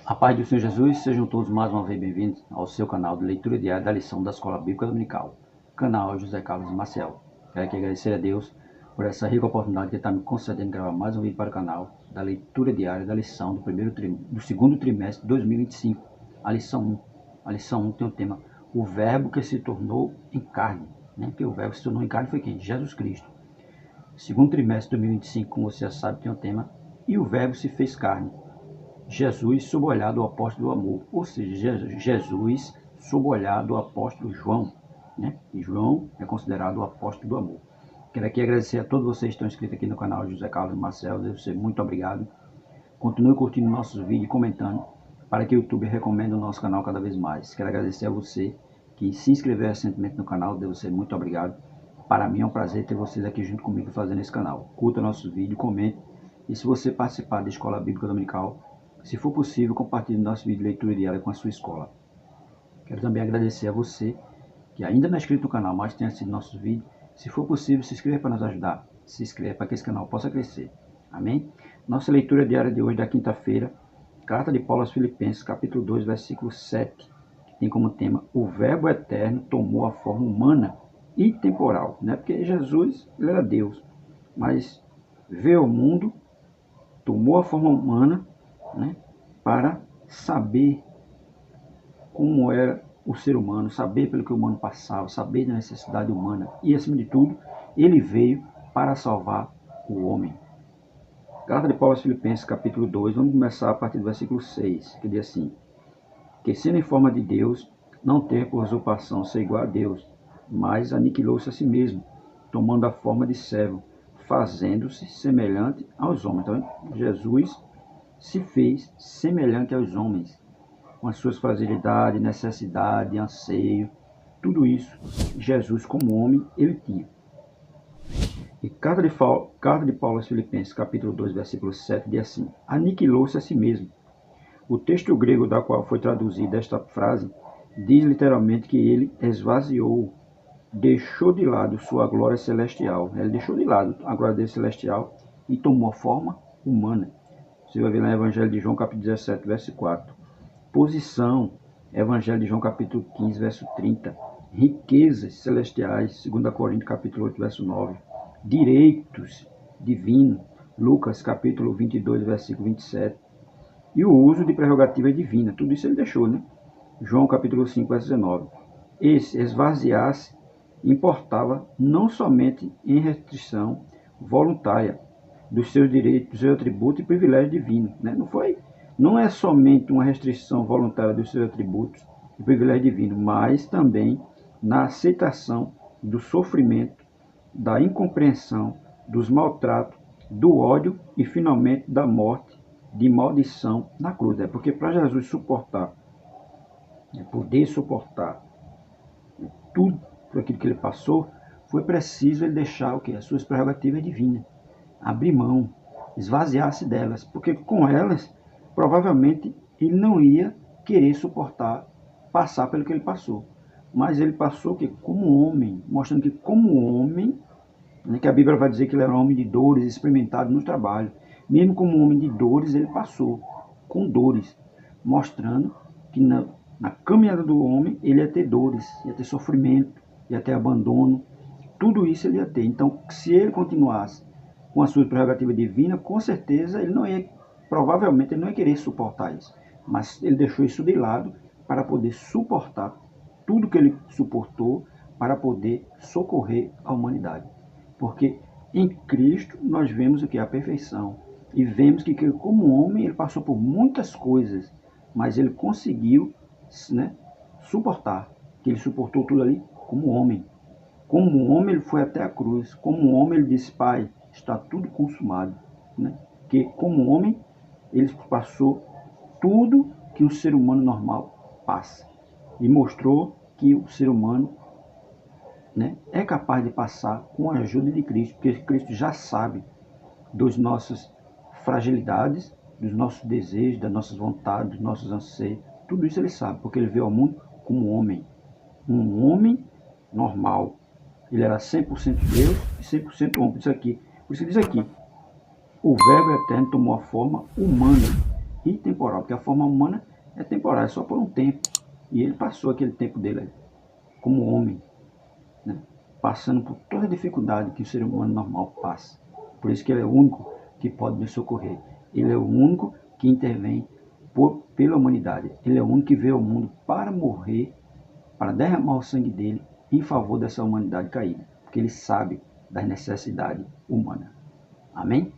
A paz do Senhor Jesus, sejam todos mais uma vez bem-vindos ao seu canal de leitura diária da lição da Escola Bíblica Dominical, canal José Carlos Maciel. Quero aqui agradecer a Deus por essa rica oportunidade que está me concedendo gravar mais um vídeo para o canal da leitura diária da lição do segundo trimestre de 2025, a lição 1. A lição 1 tem o tema O Verbo que se tornou em carne, Porque o Verbo que se tornou em carne foi quem? Jesus Cristo. Segundo trimestre de 2025, como você já sabe, tem o tema E o Verbo se fez carne. Jesus sob o olhar do apóstolo do amor, ou seja, Jesus sob o olhar do apóstolo João, E João é considerado o apóstolo do amor. Quero aqui agradecer a todos vocês que estão inscritos aqui no canal José Carlos Marcel, devo ser muito obrigado. Continue curtindo nossos vídeos e comentando, para que o YouTube recomende o nosso canal cada vez mais. Quero agradecer a você que se inscreveu recentemente no canal, devo ser muito obrigado. Para mim é um prazer ter vocês aqui junto comigo fazendo esse canal. Curta nossos vídeos, comente, e se você participar da Escola Bíblica Dominical, se for possível, compartilhe nosso vídeo de leitura diária com a sua escola. Quero também agradecer a você que ainda não é inscrito no canal, mas tem assistido nossos vídeos. Se for possível, se inscreva para nos ajudar. Se inscreva para que esse canal possa crescer. Amém? Nossa leitura diária de hoje, da quinta-feira, Carta de Paulo aos Filipenses, capítulo 2, versículo 7, que tem como tema O Verbo Eterno tomou a forma humana e temporal. Porque Jesus, ele era Deus, mas veio ao mundo, tomou a forma humana, para saber como era o ser humano, saber pelo que o humano passava, saber da necessidade humana e, acima de tudo, ele veio para salvar o homem. Carta de Paulo aos Filipenses, capítulo 2, vamos começar a partir do versículo 6, que diz assim: Que sendo em forma de Deus, não teve por usurpação ser igual a Deus, mas aniquilou-se a si mesmo, tomando a forma de servo, fazendo-se semelhante aos homens. Então, Jesus se fez semelhante aos homens, com as suas fragilidades, necessidade, anseio, tudo isso, Jesus como homem, ele tinha. E Carta de Paulo aos Filipenses, capítulo 2, versículo 7, diz assim: Aniquilou-se a si mesmo. O texto grego da qual foi traduzida esta frase diz literalmente que ele esvaziou, deixou de lado sua glória celestial. Ele deixou de lado a glória dele celestial e tomou a forma humana. Você vai ver no Evangelho de João, capítulo 17, verso 4. Posição, Evangelho de João, capítulo 15, verso 30. Riquezas celestiais, 2 Coríntios, capítulo 8, verso 9. Direitos divinos, Lucas, capítulo 22, versículo 27. E o uso de prerrogativa divina, tudo isso ele deixou, João, capítulo 5, verso 19. Esse esvaziar-se importava não somente em restrição voluntária dos seus direitos, dos seus atributos e privilégios divinos. Não é somente uma restrição voluntária dos seus atributos e privilégios divinos, mas também na aceitação do sofrimento, da incompreensão, dos maltratos, do ódio e, finalmente, da morte, de maldição na cruz. Porque para Jesus suportar, poder suportar tudo aquilo que ele passou, foi preciso ele deixar as suas prerrogativas divinas, abrir mão, esvaziar-se delas, porque com elas, provavelmente, ele não ia querer suportar, passar pelo que ele passou. Mas ele passou como homem, mostrando que como homem, que a Bíblia vai dizer que ele era um homem de dores, experimentado no trabalho. Mesmo como homem de dores, ele passou com dores, mostrando que na caminhada do homem, ele ia ter dores, ia ter sofrimento, ia ter abandono, tudo isso ele ia ter. Então, se ele continuasse com a sua prerrogativa divina, com certeza provavelmente ele não ia querer suportar isso. Mas ele deixou isso de lado para poder suportar tudo que ele suportou, para poder socorrer a humanidade. Porque em Cristo nós vemos o que é a perfeição. E vemos que como homem ele passou por muitas coisas, mas ele conseguiu suportar. Que ele suportou tudo ali como homem. Como homem ele foi até a cruz. Como homem ele disse: Pai, está tudo consumado. Que como homem ele passou tudo que um ser humano normal passa. E mostrou que o ser humano é capaz de passar com a ajuda de Cristo, porque Cristo já sabe das nossas fragilidades, dos nossos desejos, das nossas vontades, dos nossos anseios. Tudo isso ele sabe, porque ele veio ao mundo como homem. Um homem normal. Ele era 100% Deus e 100% homem. Por isso que diz aqui, o Verbo Eterno tomou a forma humana. e temporal, porque a forma humana é temporária, é só por um tempo. E ele passou aquele tempo dele como homem, né? Passando por toda a dificuldade que o ser humano normal passa. Por isso que ele é o único que pode nos socorrer. Ele é o único que intervém pela humanidade. Ele é o único que veio ao mundo para morrer, para derramar o sangue dele em favor dessa humanidade caída. Porque ele sabe das necessidades humanas. Amém?